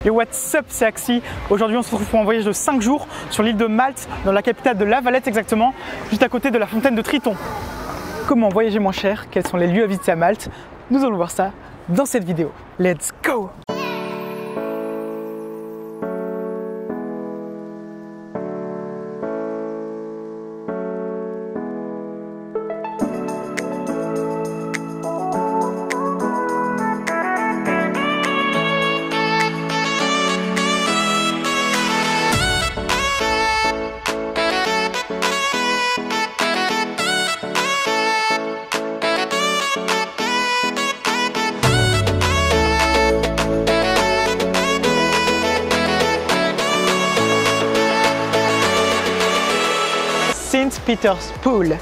Yo, what's up, c'est Axi. Aujourd'hui, on se retrouve pour un voyage de 5 jours sur l'île de Malte, dans la capitale de La Valette exactement, juste à côté de la fontaine de Triton. Comment voyager moins cher? Quels sont les lieux à visiter à Malte? Nous allons voir ça dans cette vidéo. Let's go! St. Peter's Pool,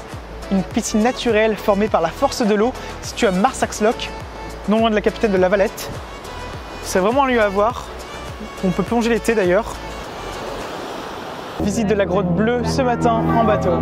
une piscine naturelle formée par la force de l'eau située à Marsaxlokk, non loin de la capitale de La Valette. C'est vraiment un lieu à voir. On peut plonger l'été d'ailleurs. Visite de la grotte bleue ce matin en bateau.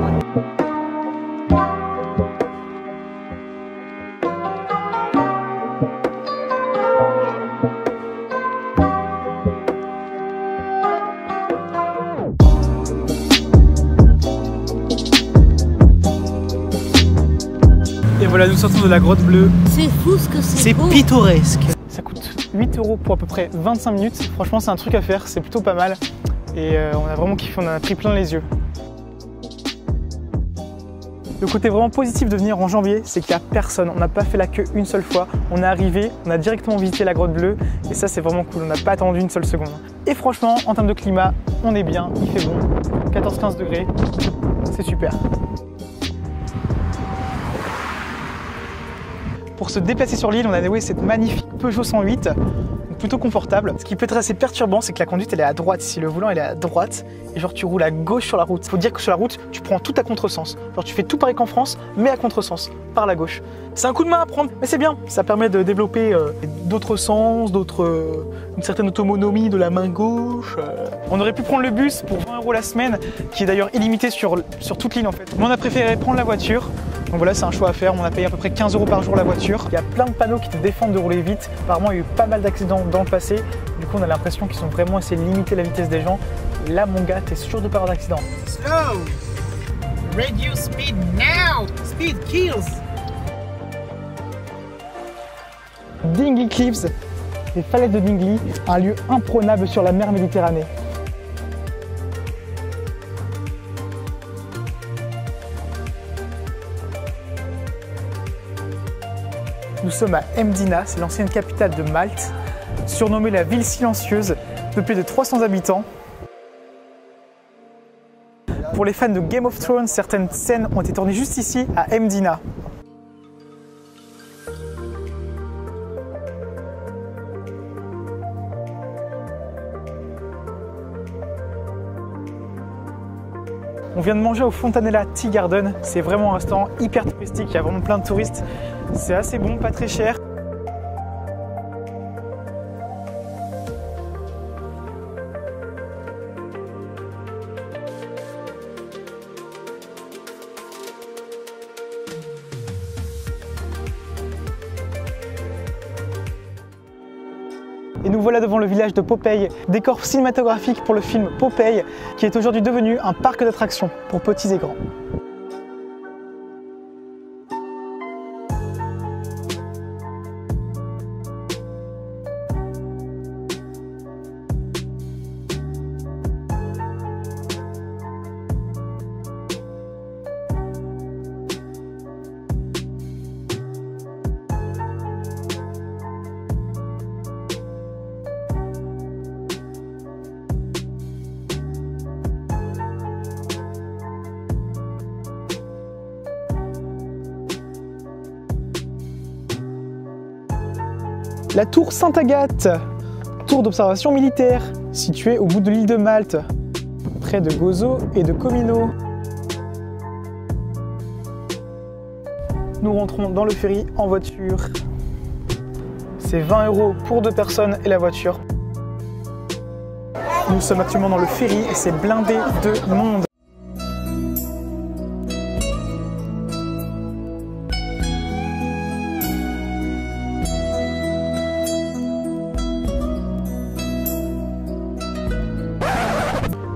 Et voilà, nous sortons de la grotte bleue. C'est fou ce que c'est beau. Pittoresque. Ça coûte 8 € pour à peu près 25 minutes. Franchement, c'est un truc à faire, c'est plutôt pas mal. Et on a vraiment kiffé, on en a pris plein les yeux. Le côté vraiment positif de venir en janvier, c'est qu'il n'y a personne. On n'a pas fait la queue une seule fois. On est arrivé, on a directement visité la grotte bleue. Et ça, c'est vraiment cool. On n'a pas attendu une seule seconde. Et franchement, en termes de climat, on est bien, il fait bon. 14-15 degrés, c'est super. Pour se déplacer sur l'île, on a loué cette magnifique Peugeot 108, plutôt confortable. Ce qui peut être assez perturbant, c'est que la conduite elle est à droite. Ici, le volant il est à droite et genre tu roules à gauche sur la route. Faut dire que sur la route, tu prends tout à contresens. Genre tu fais tout pareil qu'en France, mais à contresens, par la gauche. C'est un coup de main à prendre, mais c'est bien. Ça permet de développer d'autres sens, une certaine autonomie de la main gauche. On aurait pu prendre le bus pour 20 € la semaine, qui est d'ailleurs illimité sur toute l'île en fait. Mais on a préféré prendre la voiture. Donc voilà, c'est un choix à faire. On a payé à peu près 15 € par jour la voiture. Il y a plein de panneaux qui te défendent de rouler vite. Apparemment, il y a eu pas mal d'accidents dans le passé. Du coup, on a l'impression qu'ils ont vraiment essayé de limiter la vitesse des gens. Et là, mon gars, t'es sûr de pas avoir d'accident. Slow! Reduce speed now! Speed kills! Dingley Cliffs, les falaises de Dingley, un lieu imprenable sur la mer Méditerranée. Nous sommes à Mdina, c'est l'ancienne capitale de Malte, surnommée la ville silencieuse, peuplée de 300 habitants. Pour les fans de Game of Thrones, certaines scènes ont été tournées juste ici, à Mdina. On vient de manger au Fontanella Tea Garden, c'est vraiment un restaurant hyper touristique, il y a vraiment plein de touristes. C'est assez bon, pas très cher. Et nous voilà devant le village de Popeye, décor cinématographique pour le film Popeye, qui est aujourd'hui devenu un parc d'attractions pour petits et grands. La tour Sainte-Agathe, tour d'observation militaire, située au bout de l'île de Malte, près de Gozo et de Comino. Nous rentrons dans le ferry en voiture. C'est 20 € pour 2 personnes et la voiture. Nous sommes actuellement dans le ferry et c'est blindé de monde.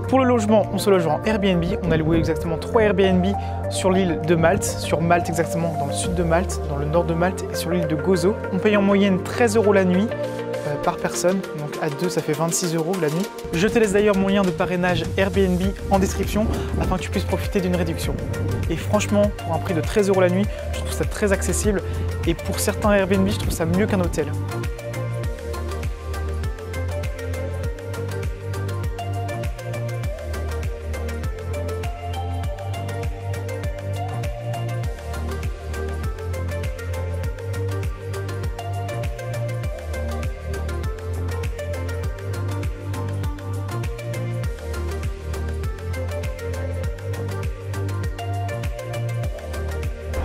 Pour le logement, on se loge en Airbnb. On a loué exactement 3 Airbnb sur l'île de Malte, sur Malte exactement, dans le sud de Malte, dans le nord de Malte et sur l'île de Gozo. On paye en moyenne 13 € la nuit par personne, donc à 2 ça fait 26 € la nuit. Je te laisse d'ailleurs mon lien de parrainage Airbnb en description afin que tu puisses profiter d'une réduction. Et franchement, pour un prix de 13 € la nuit, je trouve ça très accessible et pour certains Airbnb, je trouve ça mieux qu'un hôtel.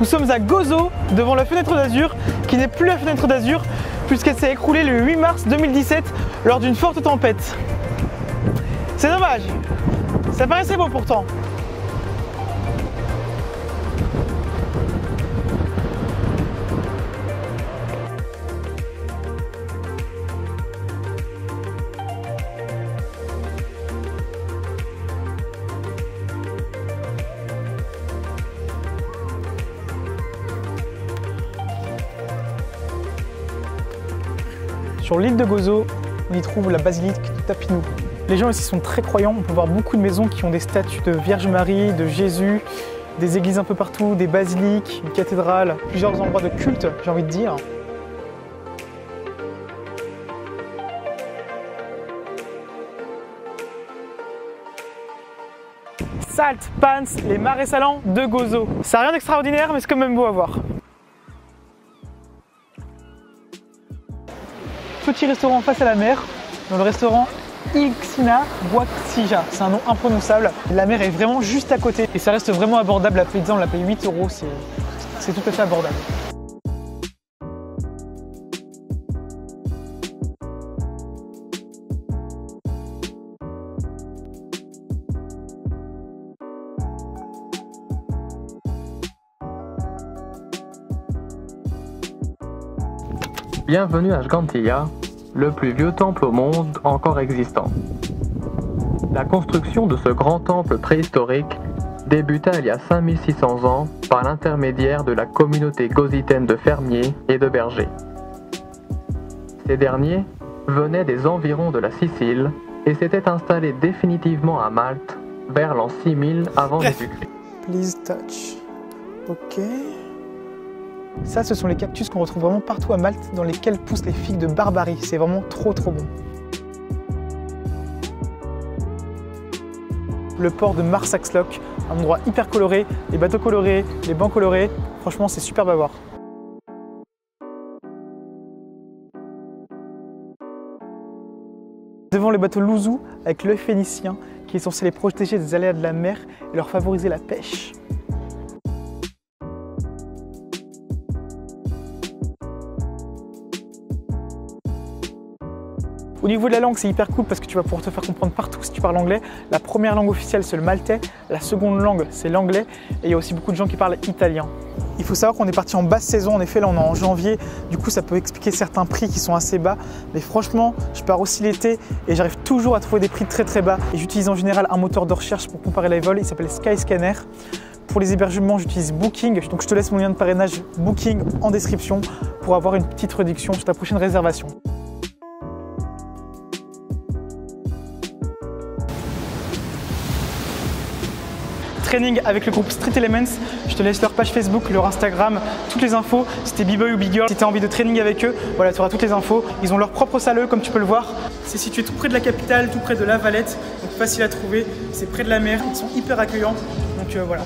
Nous sommes à Gozo, devant la fenêtre d'Azur, qui n'est plus la fenêtre d'Azur, puisqu'elle s'est écroulée le 8 mars 2017 lors d'une forte tempête. C'est dommage, ça paraissait beau pourtant. Sur l'île de Gozo, on y trouve la basilique de Tapinou. Les gens ici sont très croyants, on peut voir beaucoup de maisons qui ont des statues de Vierge Marie, de Jésus, des églises un peu partout, des basiliques, une cathédrale, plusieurs endroits de culte, j'ai envie de dire. Salt Pans, les marais salants de Gozo. Ça n'a rien d'extraordinaire, mais c'est quand même beau à voir. Petit restaurant face à la mer, dans le restaurant Ixina Guaxija. C'est un nom imprononçable. La mer est vraiment juste à côté et ça reste vraiment abordable. La pizza, on la paye 8 €, c'est tout à fait abordable. Bienvenue à Sgantia, le plus vieux temple au monde encore existant. La construction de ce grand temple préhistorique débuta il y a 5600 ans par l'intermédiaire de la communauté gozitaine de fermiers et de bergers. Ces derniers venaient des environs de la Sicile et s'étaient installés définitivement à Malte vers l'an 6000 avant Jésus-Christ. Please touch. Ok. Ça, ce sont les cactus qu'on retrouve vraiment partout à Malte, dans lesquels poussent les figues de Barbarie. C'est vraiment trop bon. Le port de Marsaxlokk, un endroit hyper coloré, les bateaux colorés, les bancs colorés. Franchement, c'est superbe à voir. Devant le bateau Louzou, avec l'œil phénicien, qui est censé les protéger des aléas de la mer et leur favoriser la pêche. Au niveau de la langue, c'est hyper cool parce que tu vas pouvoir te faire comprendre partout si tu parles anglais. La première langue officielle, c'est le maltais. La seconde langue, c'est l'anglais. Et il y a aussi beaucoup de gens qui parlent italien. Il faut savoir qu'on est parti en basse saison. En effet, là, on est en janvier. Du coup, ça peut expliquer certains prix qui sont assez bas. Mais franchement, je pars aussi l'été et j'arrive toujours à trouver des prix très bas. Et j'utilise en général un moteur de recherche pour comparer les vols. Il s'appelle Skyscanner. Pour les hébergements, j'utilise Booking. Donc, je te laisse mon lien de parrainage Booking en description pour avoir une petite réduction sur ta prochaine réservation. Training avec le groupe Street Elements, je te laisse leur page Facebook, leur Instagram, toutes les infos. Si t'es b-boy ou b-girl, si t'as envie de training avec eux, voilà, tu auras toutes les infos. Ils ont leur propre salle, comme tu peux le voir. C'est situé tout près de la capitale, tout près de La Valette, donc facile à trouver. C'est près de la mer, ils sont hyper accueillants, donc voilà.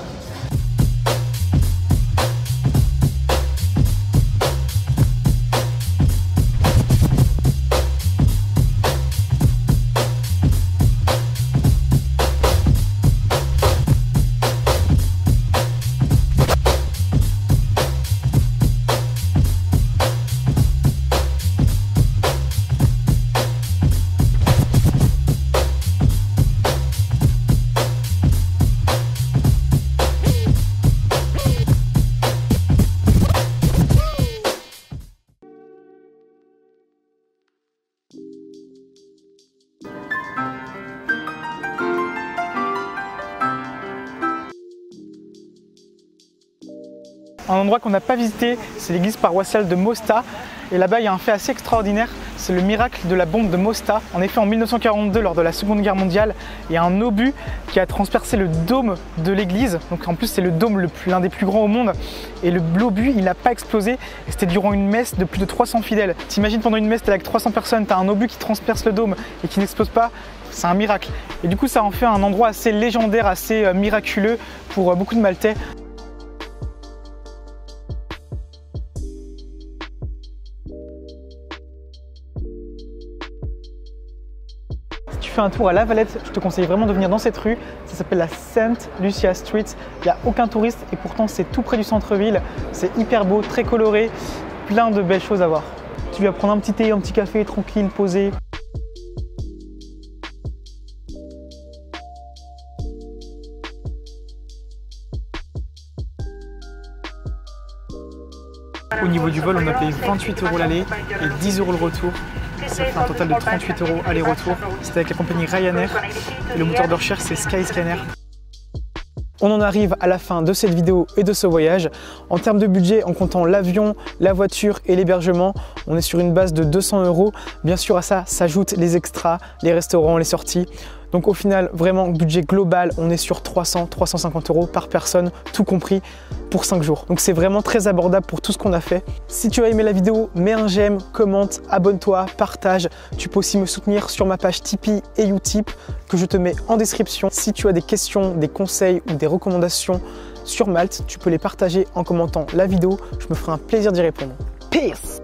Un endroit qu'on n'a pas visité, c'est l'église paroissiale de Mosta. Et là-bas, il y a un fait assez extraordinaire, c'est le miracle de la bombe de Mosta. En effet, en 1942, lors de la Seconde Guerre mondiale, il y a un obus qui a transpercé le dôme de l'église. Donc en plus, c'est le dôme l'un des plus grands au monde. Et l'obus, il n'a pas explosé. Et c'était durant une messe de plus de 300 fidèles. T'imagines, pendant une messe, t'es avec 300 personnes, t'as un obus qui transperce le dôme et qui n'explose pas. C'est un miracle. Et du coup, ça en fait un endroit assez légendaire, assez miraculeux pour beaucoup de Maltais. Si tu fais un tour à La Valette, je te conseille vraiment de venir dans cette rue. Ça s'appelle la Saint Lucia Street. Il n'y a aucun touriste et pourtant c'est tout près du centre-ville. C'est hyper beau, très coloré, plein de belles choses à voir. Tu viens prendre un petit thé, un petit café, tranquille, posé. Au niveau du vol, on a payé 28 € l'aller et 10 € le retour. Ça fait un total de 38 € aller-retour. C'était avec la compagnie Ryanair et le moteur de recherche c'est Skyscanner. On en arrive à la fin de cette vidéo et de ce voyage. En termes de budget, en comptant l'avion, la voiture et l'hébergement, on est sur une base de 200 €. Bien sûr à ça s'ajoutent les extras, les restaurants, les sorties. Donc au final, vraiment budget global, on est sur 300-350 € par personne, tout compris pour 5 jours. Donc c'est vraiment très abordable pour tout ce qu'on a fait. Si tu as aimé la vidéo, mets un j'aime, commente, abonne-toi, partage. Tu peux aussi me soutenir sur ma page Tipeee et Utip que je te mets en description. Si tu as des questions, des conseils ou des recommandations sur Malte, tu peux les partager en commentant la vidéo. Je me ferai un plaisir d'y répondre. Peace!